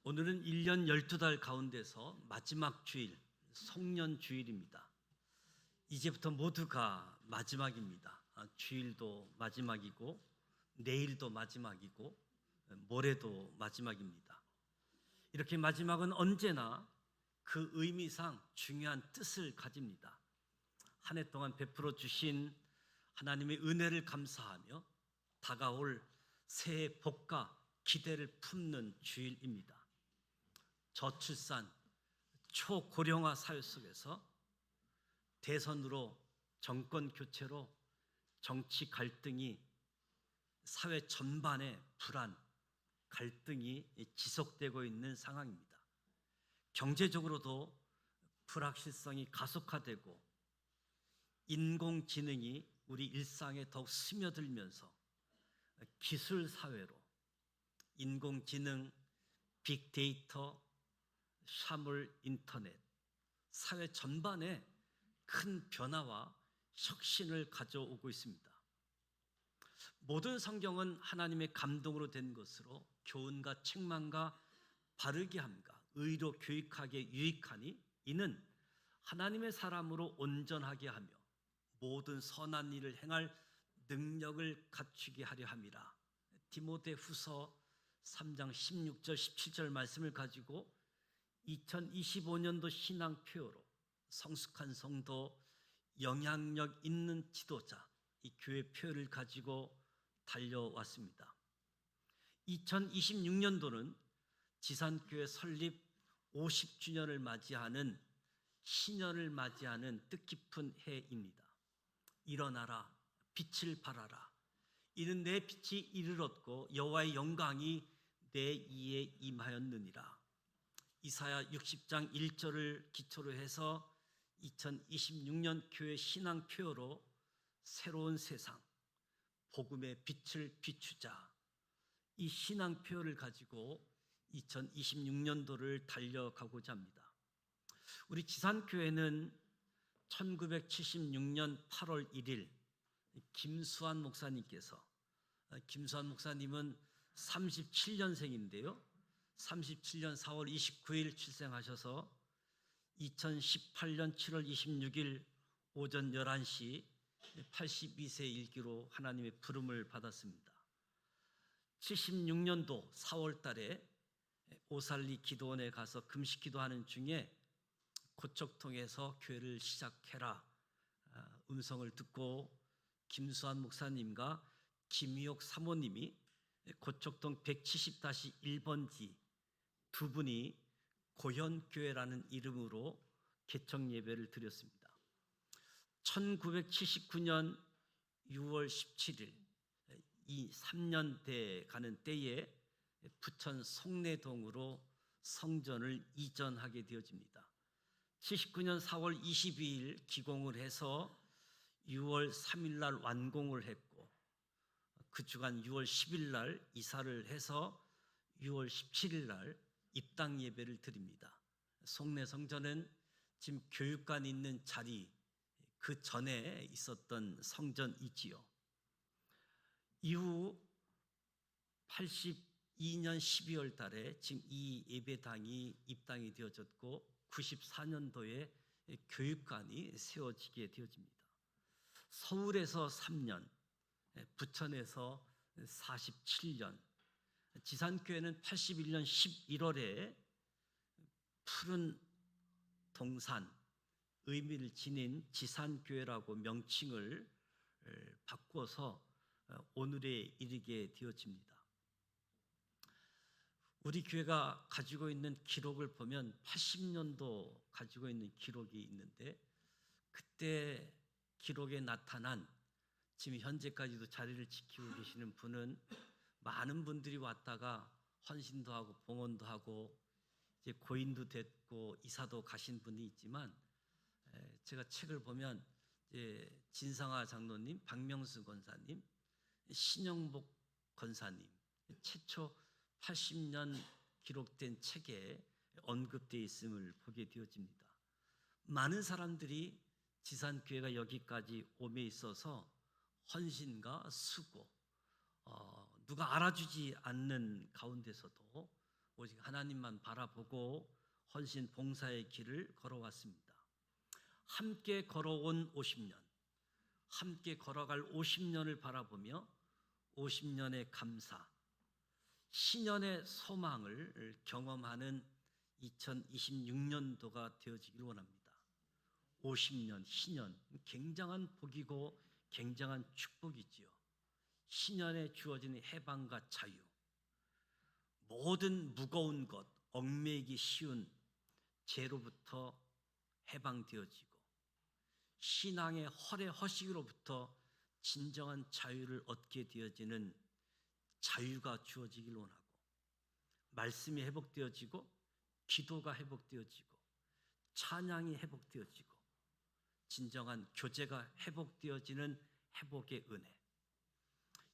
오늘은 1년 12달 가운데서 마지막 주일, 송년주일입니다. 이제부터 모두가 마지막입니다. 주일도 마지막이고 내일도 마지막이고 모레도 마지막입니다. 이렇게 마지막은 언제나 그 의미상 중요한 뜻을 가집니다. 한 해 동안 베풀어 주신 하나님의 은혜를 감사하며 다가올 새해 복과 기대를 품는 주일입니다. 저출산, 초고령화 사회 속에서 대선으로 정권 교체로 정치 갈등이 사회 전반의 불안, 갈등이 지속되고 있는 상황입니다. 경제적으로도 불확실성이 가속화되고 인공지능이 우리 일상에 더욱 스며들면서 기술 사회로 인공지능, 빅데이터, 샤물 인터넷, 사회 전반에 큰 변화와 혁신을 가져오고 있습니다. 모든 성경은 하나님의 감동으로 된 것으로 교훈과 책망과 바르게 함과 의로 교육하기에 유익하니 이는 하나님의 사람으로 온전하게 하며 모든 선한 일을 행할 능력을 갖추게 하려 함이라. 디모데후서 3장 16절 17절 말씀을 가지고 2025년도 신앙 표어로 성숙한 성도, 영향력 있는 지도자, 이 교회 표어를 가지고 달려왔습니다. 2026년도는 지산교회 설립 50주년을 맞이하는 신년을 맞이하는 뜻깊은 해입니다. 일어나라, 빛을 발하라. 이는 내 빛이 이를 얻고 여호와의 영광이 내 이에 임하였느니라. 이사야 60장 1절을 기초로 해서 2026년 교회 신앙 표어로 새로운 세상, 복음의 빛을 비추자. 이 신앙 표어를 가지고 2026년도를 달려가고자 합니다. 우리 지산교회는 1976년 8월 1일 김수환 목사님께서, 김수환 목사님은 37년생인데요 37년 4월 29일 출생하셔서 2018년 7월 26일 오전 11시 82세 일기로 하나님의 부름을 받았습니다. 76년도 4월 달에 오살리 기도원에 가서 금식 기도하는 중에 고척통에서 교회를 시작해라 음성을 듣고 김수환 목사님과 김희옥 사모님이 고척동 170-1번지 두 분이 고현교회라는 이름으로 개척 예배를 드렸습니다. 1979년 6월 17일 이 3년 돼 가는 때에 부천 송내동으로 성전을 이전하게 되어집니다. 79년 4월 22일 기공을 해서 6월 3일 날 완공을 했고 그 주간 6월 10일 날 이사를 해서 6월 17일 날 입당 예배를 드립니다. 송내 성전은 지금 교육관 있는 자리 그 전에 있었던 성전이지요. 이후 82년 12월 달에 지금 이 예배당이 입당이 되어졌고 94년도에 교육관이 세워지게 되어집니다. 서울에서 3년, 부천에서 47년, 지산교회는 81년 11월에 푸른 동산, 의미를 지닌 지산교회라고 명칭을 바꿔서 오늘에 이르게 되어집니다. 우리 교회가 가지고 있는 기록을 보면 80년도 가지고 있는 기록이 있는데 그때 기록에 나타난 지금 현재까지도 자리를 지키고 계시는 분은 많은 분들이 왔다가 헌신도 하고 봉헌도 하고 이제 고인도 됐고 이사도 가신 분이 있지만 제가 책을 보면 이제 진상화 장로님, 박명수 권사님, 신영복 권사님 최초 80년 기록된 책에 언급되어 있음을 보게 되어집니다. 많은 사람들이 지산교회가 여기까지 옴에 있어서 헌신과 수고, 누가 알아주지 않는 가운데서도 오직 하나님만 바라보고 헌신 봉사의 길을 걸어왔습니다. 함께 걸어온 50년, 함께 걸어갈 50년을 바라보며 50년의 감사, 신년의 소망을 경험하는 2026년도가 되어지길 원합니다. 50년, 신년, 굉장한 복이고 굉장한 축복이지요. 신년에 주어지는 해방과 자유, 모든 무거운 것, 얽매이기 쉬운 죄로부터 해방되어지고 신앙의 허례허식으로부터 진정한 자유를 얻게 되어지는 자유가 주어지길 원하고, 말씀이 회복되어지고 기도가 회복되어지고 찬양이 회복되어지고 진정한 교제가 회복되어지는 회복의 은혜,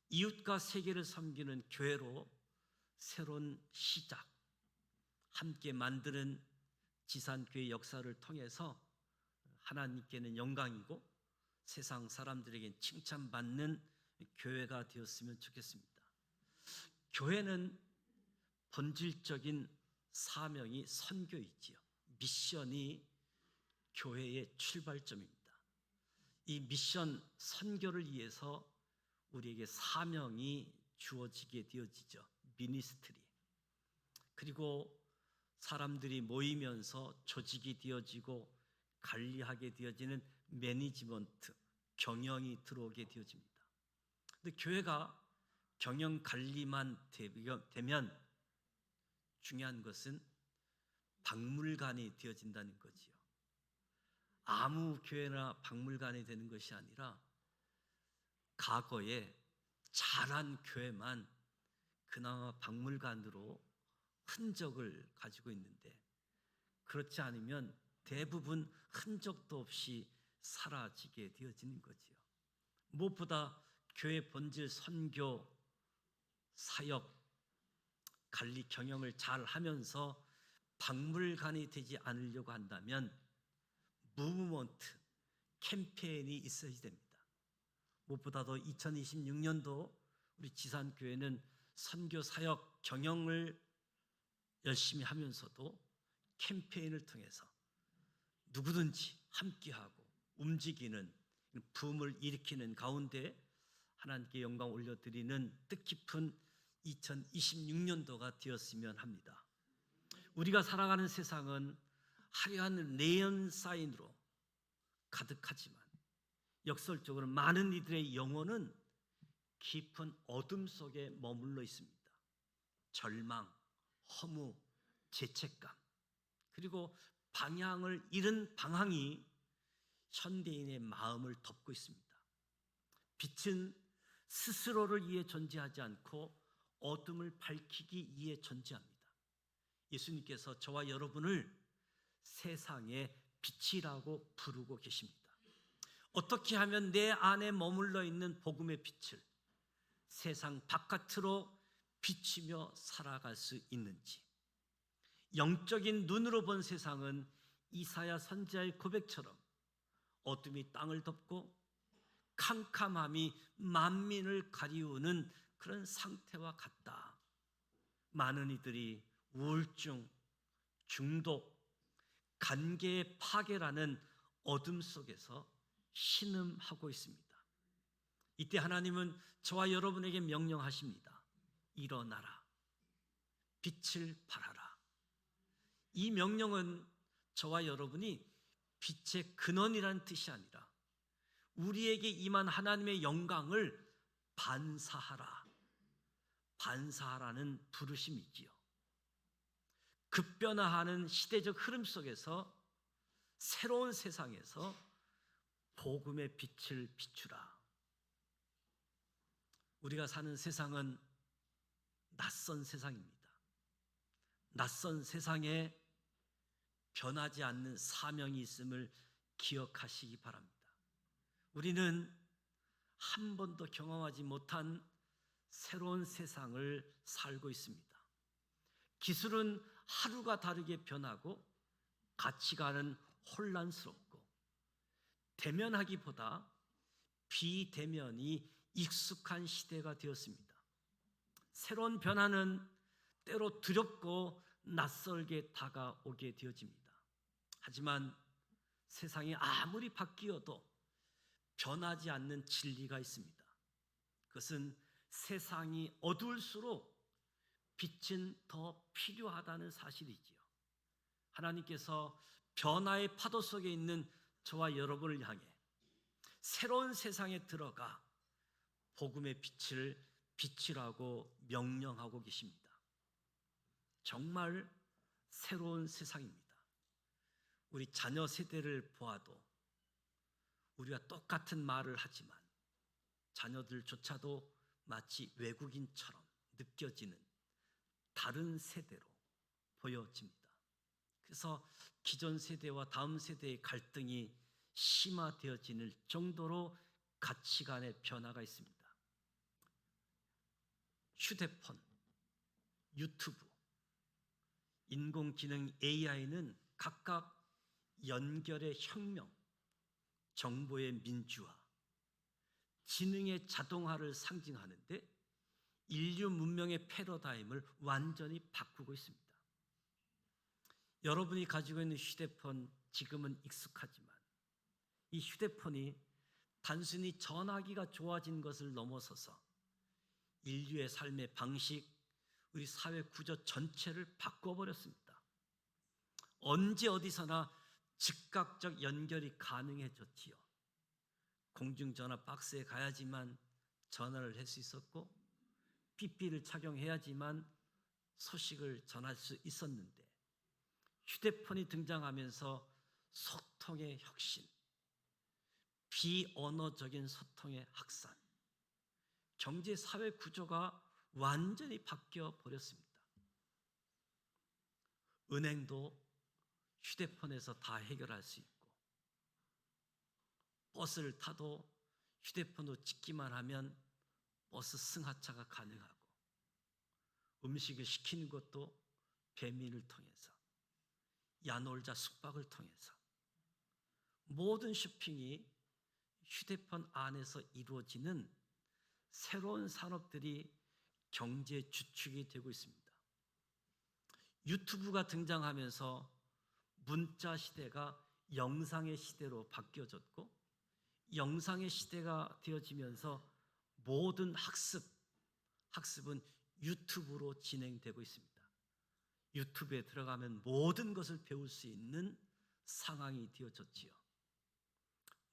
이웃과 세계를 섬기는 교회로 새로운 시작, 함께 만드는 지산교회 역사를 통해서 하나님께는 영광이고 세상 사람들에게 칭찬받는 교회가 되었으면 좋겠습니다. 교회는 본질적인 사명이 선교이지요. 미션이 교회의 출발점입니다. 이 미션 선교를 위해서 우리에게 사명이 주어지게 되어지죠. 미니스트리. 그리고 사람들이 모이면서 조직이 되어지고 관리하게 되어지는 매니지먼트, 경영이 들어오게 되어집니다. 근데 교회가 경영 관리만 되면 중요한 것은 박물관이 되어진다는 거지요. 아무 교회나 박물관이 되는 것이 아니라 과거에 잘한 교회만 그나마 박물관으로 흔적을 가지고 있는데, 그렇지 않으면 대부분 흔적도 없이 사라지게 되어지는 거지요. 무엇보다 교회 본질 선교, 사역, 관리, 경영을 잘 하면서 박물관이 되지 않으려고 한다면 무브먼트, 캠페인이 있어야 됩니다. 무엇보다도 2026년도 우리 지산교회는 선교, 사역, 경영을 열심히 하면서도 캠페인을 통해서 누구든지 함께하고 움직이는 붐을 일으키는 가운데 하나님께 영광 올려드리는 뜻깊은 2026년도가 되었으면 합니다. 우리가 살아가는 세상은 화려한 네온 사인으로 가득하지만 역설적으로 많은 이들의 영혼은 깊은 어둠 속에 머물러 있습니다. 절망, 허무, 죄책감, 그리고 방향을 잃은 방황이 현대인의 마음을 덮고 있습니다. 빛은 스스로를 위해 존재하지 않고 어둠을 밝히기 위해 존재합니다. 예수님께서 저와 여러분을 세상의 빛이라고 부르고 계십니다. 어떻게 하면 내 안에 머물러 있는 복음의 빛을 세상 바깥으로 비치며 살아갈 수 있는지, 영적인 눈으로 본 세상은 이사야 선지자의 고백처럼 어둠이 땅을 덮고 캄캄함이 만민을 가리우는 그런 상태와 같다. 많은 이들이 우울증, 중독, 관계의 파괴라는 어둠 속에서 신음하고 있습니다. 이때 하나님은 저와 여러분에게 명령하십니다. 일어나라, 빛을 발하라. 이 명령은 저와 여러분이 빛의 근원이라는 뜻이 아니라 우리에게 임한 하나님의 영광을 반사하라는 부르심이지요. 급변화하는 시대적 흐름 속에서 새로운 세상에서 복음의 빛을 비추라. 우리가 사는 세상은 낯선 세상입니다. 낯선 세상에 변하지 않는 사명이 있음을 기억하시기 바랍니다. 우리는 한 번도 경험하지 못한 새로운 세상을 살고 있습니다. 기술은 하루가 다르게 변하고 가치관은 혼란스럽고 대면하기보다 비대면이 익숙한 시대가 되었습니다. 새로운 변화는 때로 두렵고 낯설게 다가오게 되어집니다. 하지만 세상이 아무리 바뀌어도 변하지 않는 진리가 있습니다. 그것은 세상이 어두울수록 빛은 더 필요하다는 사실이지요. 하나님께서 변화의 파도 속에 있는 저와 여러분을 향해 새로운 세상에 들어가 복음의 빛을 비치라고 명령하고 계십니다. 정말 새로운 세상입니다. 우리 자녀 세대를 보아도 우리가 똑같은 말을 하지만 자녀들조차도 마치 외국인처럼 느껴지는 다른 세대로 보여집니다. 그래서 기존 세대와 다음 세대의 갈등이 심화되어질 정도로 가치관의 변화가 있습니다. 휴대폰, 유튜브, 인공지능 AI는 각각 연결의 혁명, 정보의 민주화, 지능의 자동화를 상징하는데 인류 문명의 패러다임을 완전히 바꾸고 있습니다. 여러분이 가지고 있는 휴대폰 지금은 익숙하지만 이 휴대폰이 단순히 전화기가 좋아진 것을 넘어서서 인류의 삶의 방식, 우리 사회 구조 전체를 바꿔버렸습니다. 언제 어디서나 즉각적 연결이 가능해졌지요. 공중전화 박스에 가야지만 전화를 할 수 있었고 PP를 착용해야지만 소식을 전할 수 있었는데 휴대폰이 등장하면서 소통의 혁신, 비언어적인 소통의 확산, 경제 사회 구조가 완전히 바뀌어 버렸습니다. 은행도 휴대폰에서 다 해결할 수 있고 버스를 타도 휴대폰으로 찍기만 하면 버스 승하차가 가능하고 음식을 시키는 것도 배민을 통해서 야놀자 숙박을 통해서 모든 쇼핑이 휴대폰 안에서 이루어지는 새로운 산업들이 경제 주축이 되고 있습니다. 유튜브가 등장하면서 문자 시대가 영상의 시대로 바뀌어졌고 영상의 시대가 되어지면서 모든 학습은 유튜브로 진행되고 있습니다. 유튜브에 들어가면 모든 것을 배울 수 있는 상황이 되어졌지요.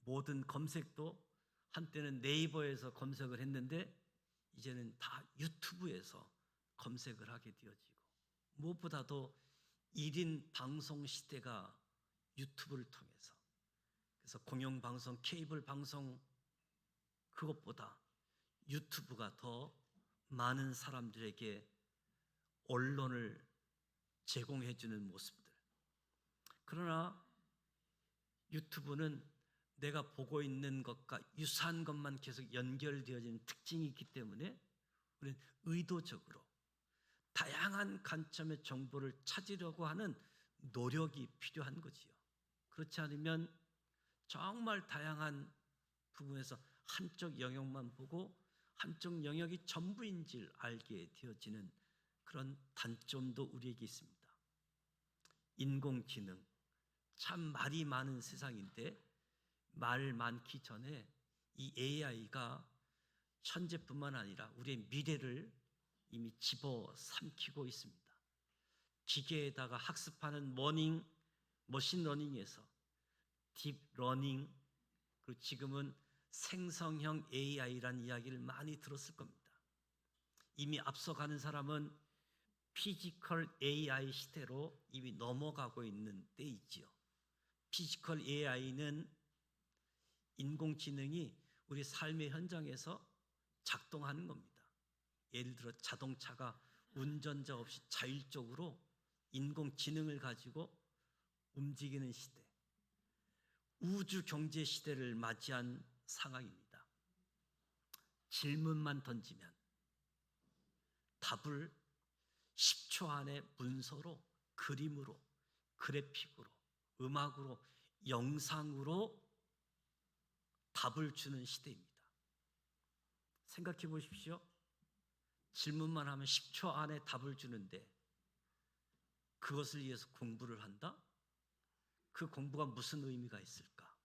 모든 검색도 한때는 네이버에서 검색을 했는데 이제는 다 유튜브에서 검색을 하게 되어지고 무엇보다도 1인 방송 시대가 유튜브를 통해서 그래서 공영방송, 케이블 방송 그것보다 유튜브가 더 많은 사람들에게 언론을 제공해 주는 모습들. 그러나 유튜브는 내가 보고 있는 것과 유사한 것만 계속 연결되어지는 특징이 있기 때문에 우리는 의도적으로 다양한 관점의 정보를 찾으려고 하는 노력이 필요한 거지요. 그렇지 않으면 정말 다양한 부분에서 한쪽 영역만 보고 한쪽 영역이 전부인 줄 알게 되어지는 그런 단점도 우리에게 있습니다. 인공지능, 참 말이 많은 세상인데 말 많기 전에 이 AI가 현재뿐만 아니라 우리의 미래를 이미 집어삼키고 있습니다. 기계에다가 학습하는 머신러닝에서 딥러닝, 그리고 지금은 생성형 AI라는 이야기를 많이 들었을 겁니다. 이미 앞서가는 사람은 피지컬 AI 시대로 이미 넘어가고 있는 때이지요. 피지컬 AI는 인공지능이 우리 삶의 현장에서 작동하는 겁니다. 예를 들어 자동차가 운전자 없이 자율적으로 인공지능을 가지고 움직이는 시대, 우주 경제 시대를 맞이한 상황입니다. 질문만 던지면 답을 10초 안에 문서로, 그림으로, 그래픽으로, 음악으로, 영상으로 답을 주는 시대입니다. 생각해 보십시오. 질문만 하면 10초 안에 답을 주는데 그것을 위해서 공부를 한다? 그 공부가 무슨 의미가 있을까?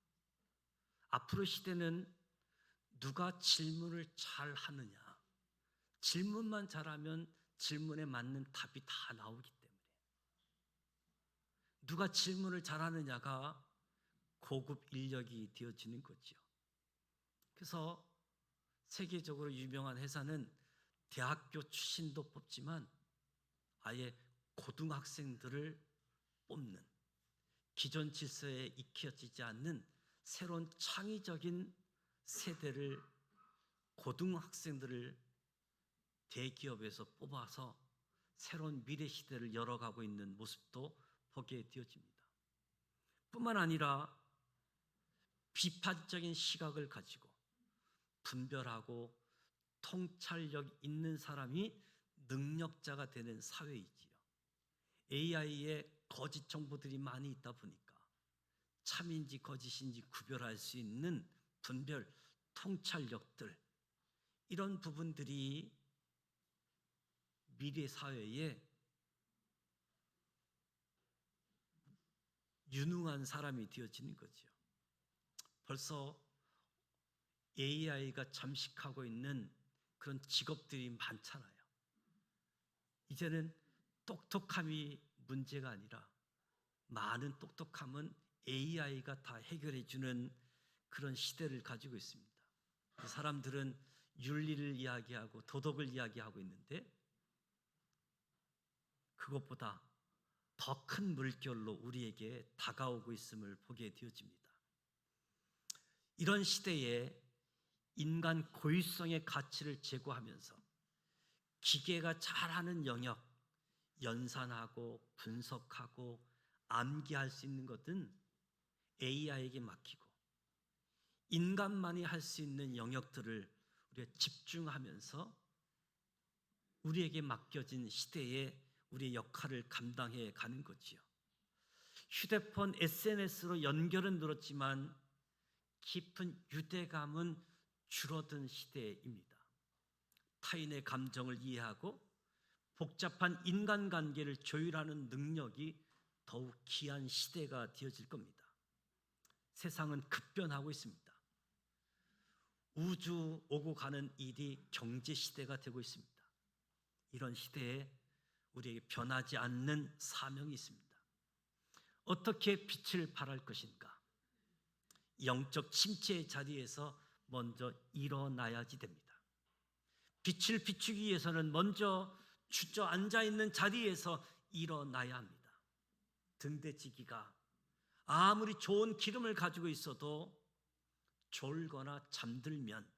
앞으로 시대는 누가 질문을 잘 하느냐, 질문만 잘하면 질문에 맞는 답이 다 나오기 때문에 누가 질문을 잘하느냐가 고급 인력이 되어지는 거죠. 그래서 세계적으로 유명한 회사는 대학교 출신도 뽑지만 아예 고등학생들을 뽑는, 기존 질서에 익혀지지 않는 새로운 창의적인 세대를, 고등학생들을 대기업에서 뽑아서 새로운 미래 시대를 열어가고 있는 모습도 보게 되어집니다. 뿐만 아니라 비판적인 시각을 가지고 분별하고 통찰력 있는 사람이 능력자가 되는 사회이지요. AI에 거짓 정보들이 많이 있다 보니까 참인지 거짓인지 구별할 수 있는 분별, 통찰력들, 이런 부분들이 미래 사회에 유능한 사람이 되어지는 거죠. 벌써 AI가 잠식하고 있는 그런 직업들이 많잖아요. 이제는 똑똑함이 문제가 아니라 많은 똑똑함은 AI가 다 해결해 주는 그런 시대를 가지고 있습니다. 그 사람들은 윤리를 이야기하고 도덕을 이야기하고 있는데 그것보다 더 큰 물결로 우리에게 다가오고 있음을 보게 되어집니다. 이런 시대에 인간 고유성의 가치를 제고하면서 기계가 잘하는 영역, 연산하고 분석하고 암기할 수 있는 것은 AI에게 맡기고 인간만이 할 수 있는 영역들을 우리가 집중하면서 우리에게 맡겨진 시대에 우리의 역할을 감당해 가는 거지요. 휴대폰, SNS로 연결은 늘었지만 깊은 유대감은 줄어든 시대입니다. 타인의 감정을 이해하고 복잡한 인간관계를 조율하는 능력이 더욱 귀한 시대가 되어질 겁니다. 세상은 급변하고 있습니다. 우주 오고 가는 일이 경제시대가 되고 있습니다. 이런 시대에 우리에게 변하지 않는 사명이 있습니다. 어떻게 빛을 발할 것인가? 영적 침체의 자리에서 먼저 일어나야지 됩니다. 빛을 비추기 위해서는 먼저 주저앉아 있는 자리에서 일어나야 합니다. 등대지기가 아무리 좋은 기름을 가지고 있어도 졸거나 잠들면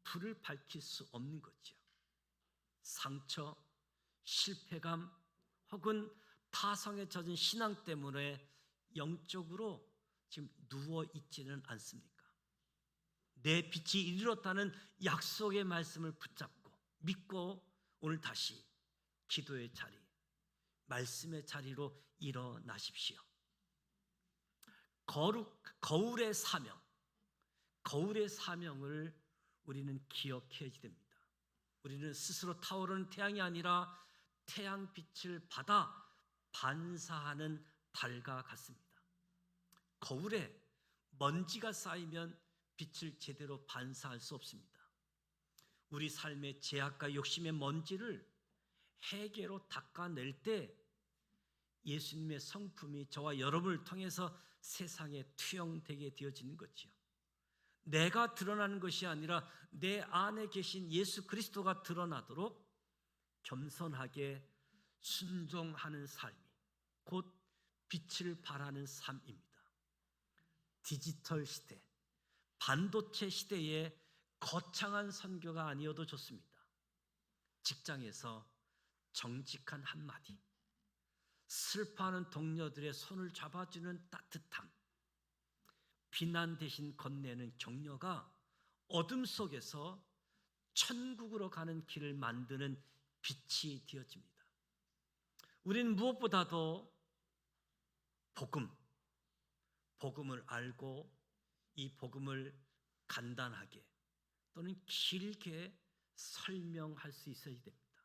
불을 밝힐 수 없는 거죠. 상처, 실패감 혹은 타성에 젖은 신앙 때문에 영적으로 지금 누워 있지는 않습니까? 내 빛이 이르렀다는 약속의 말씀을 붙잡고 믿고 오늘 다시 기도의 자리, 말씀의 자리로 일어나십시오. 거울의 사명, 거울의 사명을 우리는 기억해야지 됩니다. 우리는 스스로 타오르는 태양이 아니라 태양빛을 받아 반사하는 달과 같습니다. 거울에 먼지가 쌓이면 빛을 제대로 반사할 수 없습니다. 우리 삶의 죄악과 욕심의 먼지를 해계로 닦아낼 때 예수님의 성품이 저와 여러분을 통해서 세상에 투영되게 되어지는 거지요. 내가 드러나는 것이 아니라 내 안에 계신 예수 그리스도가 드러나도록 겸손하게 순종하는 삶이 곧 빛을 발하는 삶입니다. 디지털 시대, 반도체 시대에 거창한 선교가 아니어도 좋습니다. 직장에서 정직한 한마디, 슬퍼하는 동료들의 손을 잡아주는 따뜻함, 비난 대신 건네는 격려가 어둠 속에서 천국으로 가는 길을 만드는 빛이 되어집니다. 우리는 무엇보다도 복음을 알고 이 복음을 간단하게 또는 길게 설명할 수 있어야 됩니다.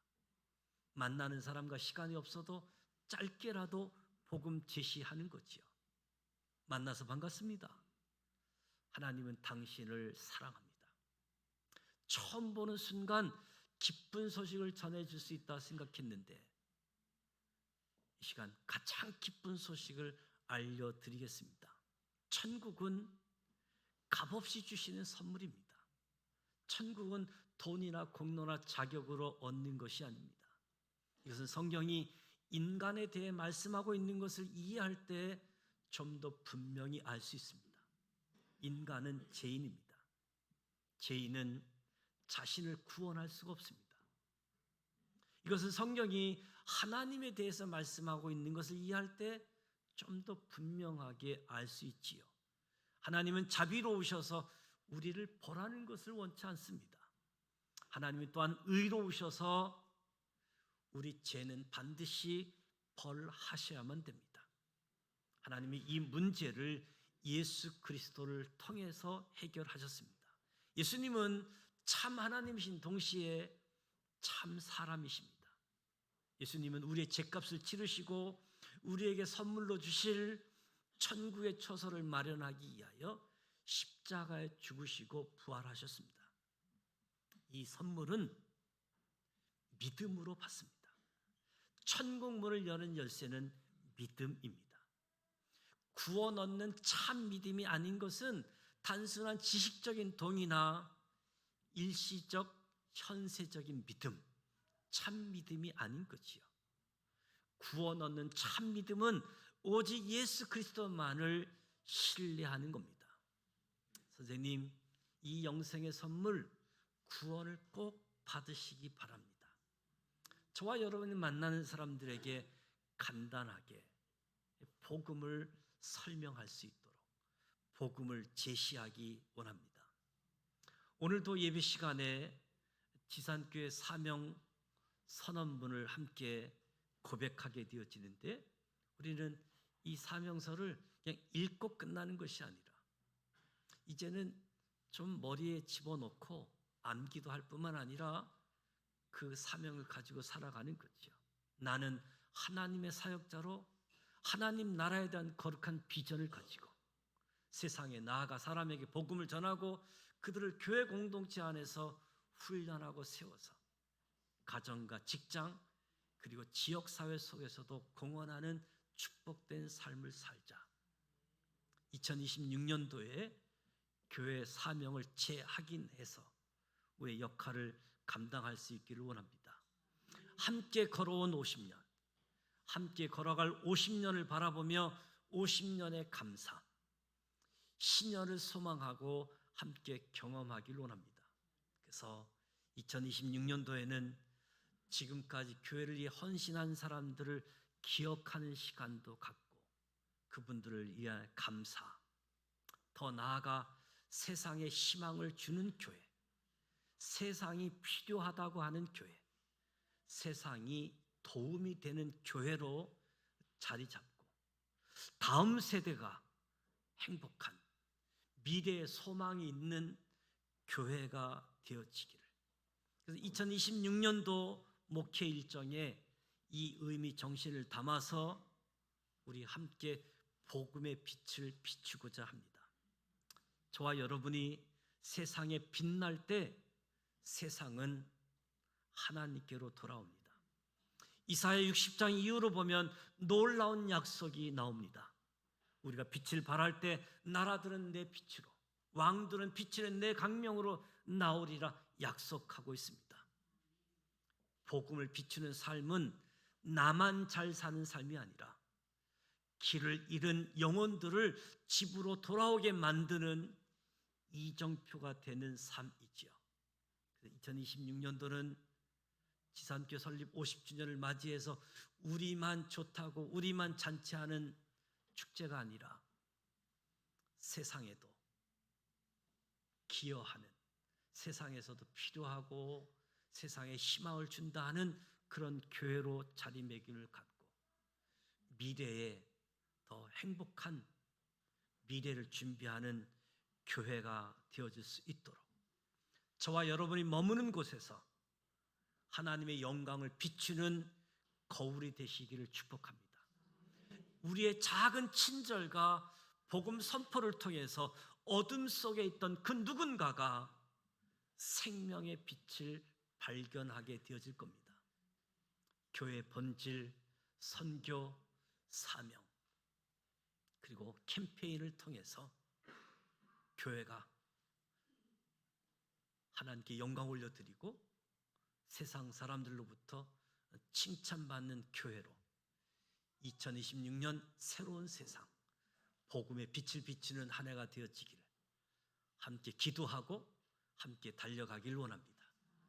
만나는 사람과 시간이 없어도 짧게라도 복음 제시하는 거지요. 만나서 반갑습니다. 하나님은 당신을 사랑합니다. 처음 보는 순간 기쁜 소식을 전해줄 수 있다 생각했는데 이 시간 가장 기쁜 소식을 알려드리겠습니다. 천국은 값없이 주시는 선물입니다. 천국은 돈이나 공로나 자격으로 얻는 것이 아닙니다. 이것은 성경이 인간에 대해 말씀하고 있는 것을 이해할 때 좀 더 분명히 알 수 있습니다. 인간은 죄인입니다. 죄인은 자신을 구원할 수가 없습니다. 이것은 성경이 하나님에 대해서 말씀하고 있는 것을 이해할 때 좀 더 분명하게 알 수 있지요. 하나님은 자비로우셔서 우리를 벌하는 것을 원치 않습니다. 하나님은 또한 의로우셔서 우리 죄는 반드시 벌하셔야만 됩니다. 하나님이 이 문제를 예수 그리스도를 통해서 해결하셨습니다. 예수님은 참 하나님이신 동시에 참 사람이십니다. 예수님은 우리의 죄값을 치르시고 우리에게 선물로 주실 천국의 처소를 마련하기 위하여 십자가에 죽으시고 부활하셨습니다. 이 선물은 믿음으로 받습니다. 천국 문을 여는 열쇠는 믿음입니다. 구원 얻는 참 믿음이 아닌 것은 단순한 지식적인 동의나 일시적 현세적인 믿음, 참 믿음이 아닌 거지요. 구원 얻는 참 믿음은 오직 예수 그리스도만을 신뢰하는 겁니다. 선생님, 이 영생의 선물 구원을 꼭 받으시기 바랍니다. 저와 여러분이 만나는 사람들에게 간단하게 복음을 설명할 수 있도록 복음을 제시하기 원합니다. 오늘도 예배 시간에 지산교회 사명 선언문을 함께 고백하게 되어지는데 우리는 이 사명서를 그냥 읽고 끝나는 것이 아니라 이제는 좀 머리에 집어넣고 암기도 할 뿐만 아니라 그 사명을 가지고 살아가는 거죠. 나는 하나님의 사역자로 하나님 나라에 대한 거룩한 비전을 가지고 세상에 나아가 사람에게 복음을 전하고 그들을 교회 공동체 안에서 훈련하고 세워서 가정과 직장 그리고 지역사회 속에서도 공헌하는 축복된 삶을 살자. 2026년도에 교회 사명을 재확인해서 우리의 역할을 감당할 수 있기를 원합니다. 함께 걸어온 50년, 함께 걸어갈 50년을 바라보며 50년의 감사, 신년을 소망하고 함께 경험하기를 원합니다. 그래서 2026년도에는 지금까지 교회를 위해 헌신한 사람들을 기억하는 시간도 갖고 그분들을 위한 감사, 더 나아가 세상에 희망을 주는 교회, 세상이 필요하다고 하는 교회, 세상이 도움이 되는 교회로 자리 잡고 다음 세대가 행복한 미래의 소망이 있는 교회가 되어지기를. 그래서 2026년도 목회 일정에 이 의미 정신을 담아서 우리 함께 복음의 빛을 비추고자 합니다. 저와 여러분이 세상에 빛날 때 세상은 하나님께로 돌아옵니다. 이사야 60장 이후로 보면 놀라운 약속이 나옵니다. 우리가 빛을 발할 때 나라들은 내 빛으로, 왕들은 빛을 내 강명으로 나오리라 약속하고 있습니다. 복음을 비추는 삶은 나만 잘 사는 삶이 아니라 길을 잃은 영혼들을 집으로 돌아오게 만드는 이정표가 되는 삶이지요. 2026년도는 지산교 설립 50주년을 맞이해서 우리만 좋다고 우리만 잔치하는 축제가 아니라 세상에도 기여하는, 세상에서도 필요하고 세상에 희망을 준다 하는 그런 교회로 자리매김을 갖고 미래에 더 행복한 미래를 준비하는 교회가 되어질 수 있도록 저와 여러분이 머무는 곳에서 하나님의 영광을 비추는 거울이 되시기를 축복합니다. 우리의 작은 친절과 복음 선포를 통해서 어둠 속에 있던 그 누군가가 생명의 빛을 발견하게 되어질 겁니다. 교회 본질, 선교, 사명, 그리고 캠페인을 통해서 교회가 하나님께 영광 올려드리고 세상 사람들로부터 칭찬받는 교회로 2026년 새로운 세상, 복음의 빛을 비치는 한 해가 되어지기를 함께 기도하고 함께 달려가길 원합니다.